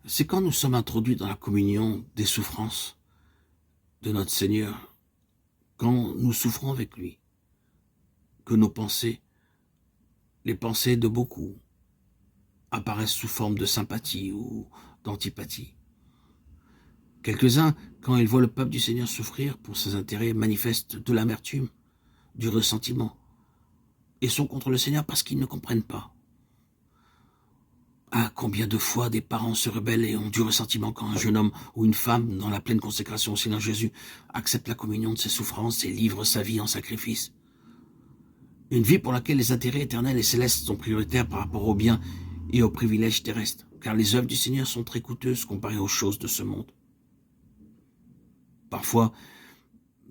C'est quand nous sommes introduits dans la communion des souffrances de notre Seigneur, quand nous souffrons avec lui, que nos pensées, les pensées de beaucoup, apparaissent sous forme de sympathie ou d'antipathie. Quelques-uns, quand ils voient le peuple du Seigneur souffrir pour ses intérêts, manifestent de l'amertume, du ressentiment, et sont contre le Seigneur parce qu'ils ne comprennent pas. Ah, combien de fois des parents se rebellent et ont du ressentiment quand un jeune homme ou une femme, dans la pleine consécration au Seigneur Jésus, accepte la communion de ses souffrances et livre sa vie en sacrifice. Une vie pour laquelle les intérêts éternels et célestes sont prioritaires par rapport aux biens et aux privilèges terrestres, car les œuvres du Seigneur sont très coûteuses comparées aux choses de ce monde. Parfois,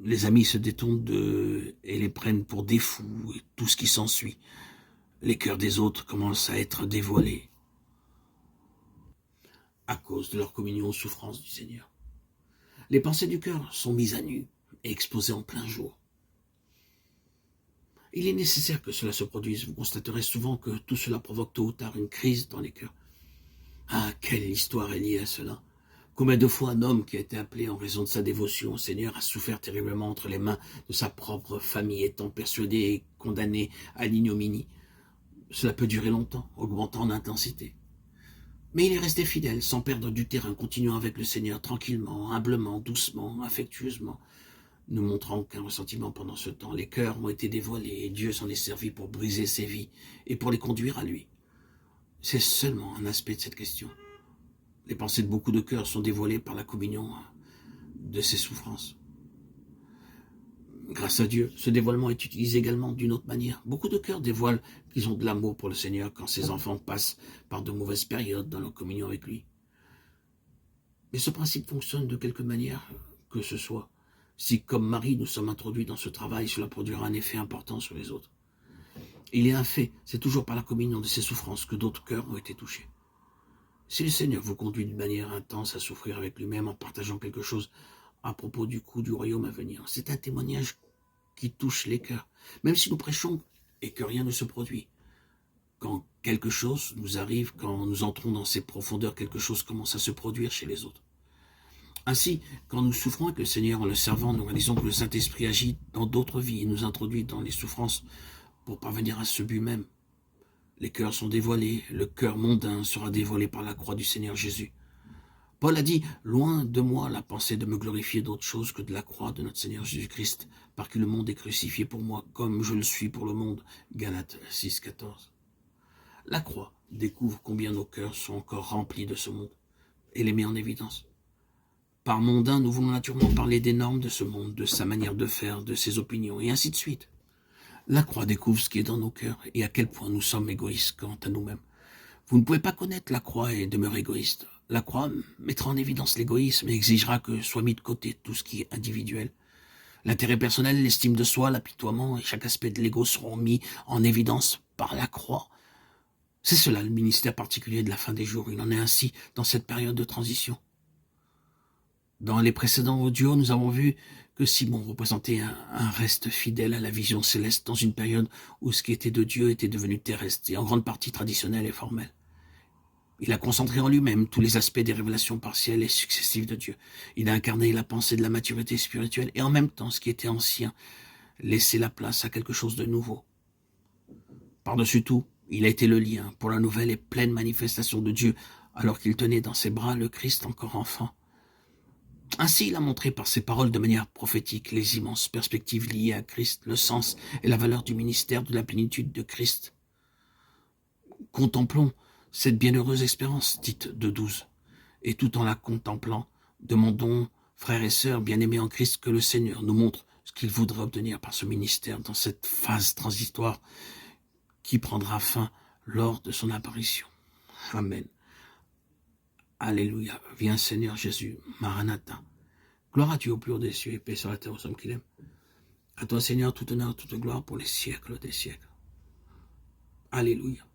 les amis se détournent d'eux et les prennent pour des fous et tout ce qui s'ensuit. Les cœurs des autres commencent à être dévoilés à cause de leur communion aux souffrances du Seigneur. Les pensées du cœur sont mises à nu et exposées en plein jour. Il est nécessaire que cela se produise. Vous constaterez souvent que tout cela provoque tôt ou tard une crise dans les cœurs. Ah, quelle histoire est liée à cela! Combien de fois un homme qui a été appelé en raison de sa dévotion au Seigneur a souffert terriblement entre les mains de sa propre famille, étant persuadé et condamné à l'ignominie. Cela peut durer longtemps, augmentant en intensité. Mais il est resté fidèle, sans perdre du terrain, continuant avec le Seigneur tranquillement, humblement, doucement, affectueusement, ne montrant aucun ressentiment pendant ce temps. Les cœurs ont été dévoilés et Dieu s'en est servi pour briser ses vies et pour les conduire à lui. C'est seulement un aspect de cette question. Les pensées de beaucoup de cœurs sont dévoilées par la communion de ces souffrances. Grâce à Dieu, ce dévoilement est utilisé également d'une autre manière. Beaucoup de cœurs dévoilent qu'ils ont de l'amour pour le Seigneur quand ses enfants passent par de mauvaises périodes dans leur communion avec lui. Mais ce principe fonctionne de quelque manière que ce soit. Si, comme Marie, nous sommes introduits dans ce travail, cela produira un effet important sur les autres. Il est un fait, c'est toujours par la communion de ces souffrances que d'autres cœurs ont été touchés. Si le Seigneur vous conduit d'une manière intense à souffrir avec lui-même en partageant quelque chose à propos du coup du royaume à venir, c'est un témoignage qui touche les cœurs. Même si nous prêchons et que rien ne se produit, quand quelque chose nous arrive, quand nous entrons dans ces profondeurs, quelque chose commence à se produire chez les autres. Ainsi, quand nous souffrons avec le Seigneur en le servant, nous réalisons que le Saint-Esprit agit dans d'autres vies et nous introduit dans les souffrances pour parvenir à ce but même. Les cœurs sont dévoilés, le cœur mondain sera dévoilé par la croix du Seigneur Jésus. Paul a dit, loin de moi la pensée de me glorifier d'autre chose que de la croix de notre Seigneur Jésus-Christ, par qui le monde est crucifié pour moi, comme je le suis pour le monde. Galates 6, 14. La croix découvre combien nos cœurs sont encore remplis de ce monde et les met en évidence. Par mondain, nous voulons naturellement parler des normes de ce monde, de sa manière de faire, de ses opinions, et ainsi de suite. La croix découvre ce qui est dans nos cœurs et à quel point nous sommes égoïstes quant à nous-mêmes. Vous ne pouvez pas connaître la croix et demeurer égoïste. La croix mettra en évidence l'égoïsme et exigera que soit mis de côté tout ce qui est individuel. L'intérêt personnel, l'estime de soi, l'apitoiement et chaque aspect de l'ego seront mis en évidence par la croix. C'est cela le ministère particulier de la fin des jours. Il en est ainsi dans cette période de transition. Dans les précédents audios, nous avons vu que Simon représentait un reste fidèle à la vision céleste dans une période où ce qui était de Dieu était devenu terrestre et en grande partie traditionnel et formel. Il a concentré en lui-même tous les aspects des révélations partielles et successives de Dieu. Il a incarné la pensée de la maturité spirituelle et en même temps ce qui était ancien, laissé la place à quelque chose de nouveau. Par-dessus tout, il a été le lien pour la nouvelle et pleine manifestation de Dieu alors qu'il tenait dans ses bras le Christ encore enfant. Ainsi, il a montré par ses paroles de manière prophétique les immenses perspectives liées à Christ, le sens et la valeur du ministère de la plénitude de Christ. Contemplons cette bienheureuse espérance, dite de 12, et tout en la contemplant, demandons, frères et sœurs bien-aimés en Christ, que le Seigneur nous montre ce qu'il voudrait obtenir par ce ministère dans cette phase transitoire qui prendra fin lors de son apparition. Amen. Alléluia. Viens Seigneur Jésus. Maranatha. Gloire à Dieu au plus haut des cieux et paix sur la terre aux hommes qu'il aime. À toi Seigneur, tout honneur, toute gloire pour les siècles des siècles. Alléluia.